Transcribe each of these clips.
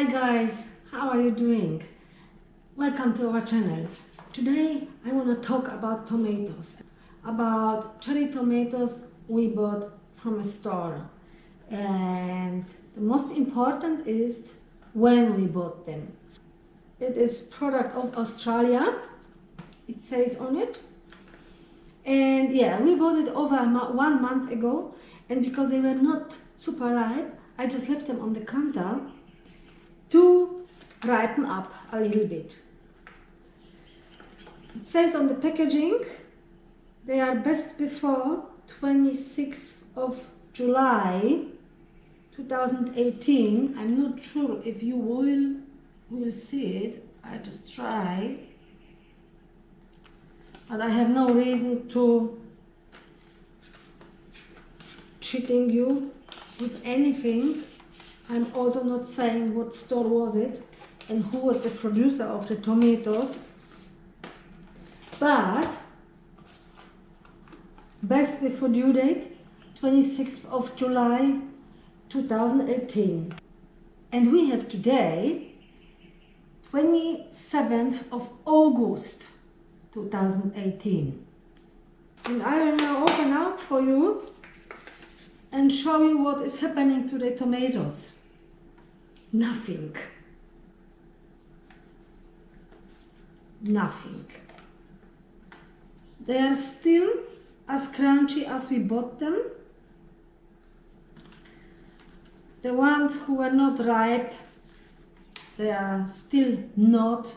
Hi guys, how are you doing? Welcome to our channel. Today I want to talk about tomatoes, about cherry tomatoes we bought from a store. And the most important is when we bought them. It is product of Australia, it says on it. And yeah, we bought it over 1 month ago, and because they were not super ripe, I just left them on the counter to ripen up a little bit. It says on the packaging they are best before 26th of July 2018. I'm not sure if you will see it. I just try, but I have no reason to cheating you with anything. I'm also not saying what store was it and who was the producer of the tomatoes, but best before due date 26th of July 2018, and we have today 27th of August 2018, and I will now open up for you and show you what is happening to the tomatoes. Nothing. They are still as crunchy as we bought them. The ones who were not ripe, they are still not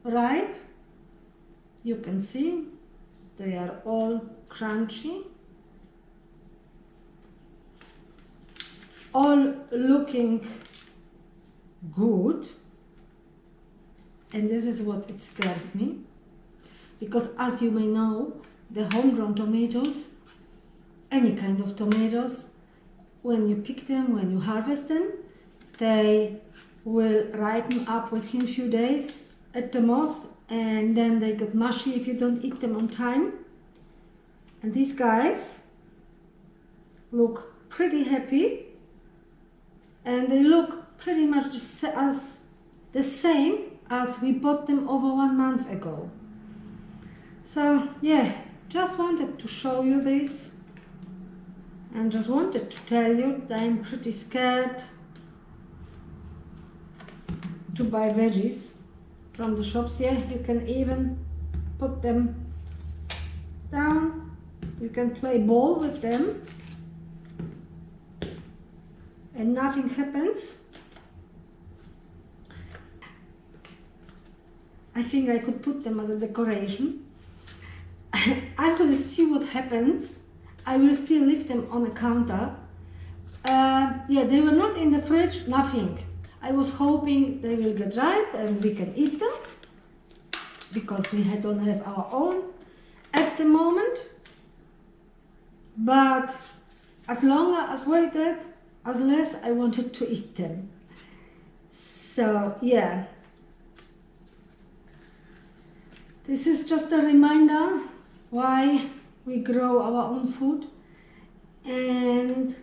ripe. You can see they are all crunchy, all looking good. And this is what it scares me, because as you may know, the homegrown tomatoes, any kind of tomatoes, when you pick them, when you harvest them, they will ripen up within a few days at the most, and then they get mushy if you don't eat them on time. And these guys look pretty happy, and they look pretty much as the same as we bought them over 1 month ago. So yeah, just wanted to show you this, and just wanted to tell you that I'm pretty scared to buy veggies from the shops here. You can even put them down, you can play ball with them and nothing happens. I think I could put them as a decoration. I will see what happens. I will still leave them on a counter. Yeah, they were not in the fridge, nothing. I was hoping they will get ripe and we can eat them, because we don't have our own at the moment. But as long as waited, as less I wanted to eat them. So yeah, this is just a reminder why we grow our own food, and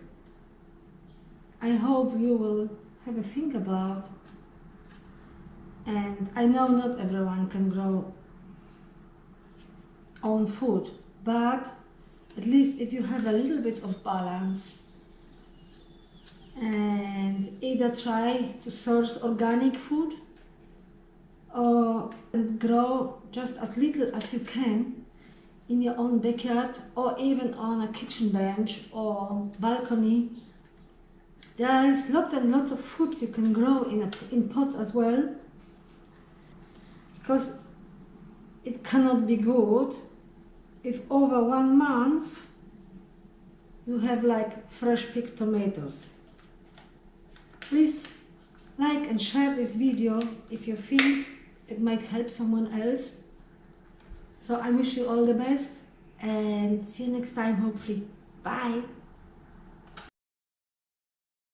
I hope you will have a think about. And I know not everyone can grow own food, but at least if you have a little bit of balance and either try to source organic food or grow just as little as you can in your own backyard, or even on a kitchen bench or balcony. There is lots and lots of food you can grow in pots as well, because it cannot be good if over 1 month you have like fresh picked tomatoes. Please like and share this video if you think it might help someone else. So I wish you all the best, and see you next time, hopefully. Bye.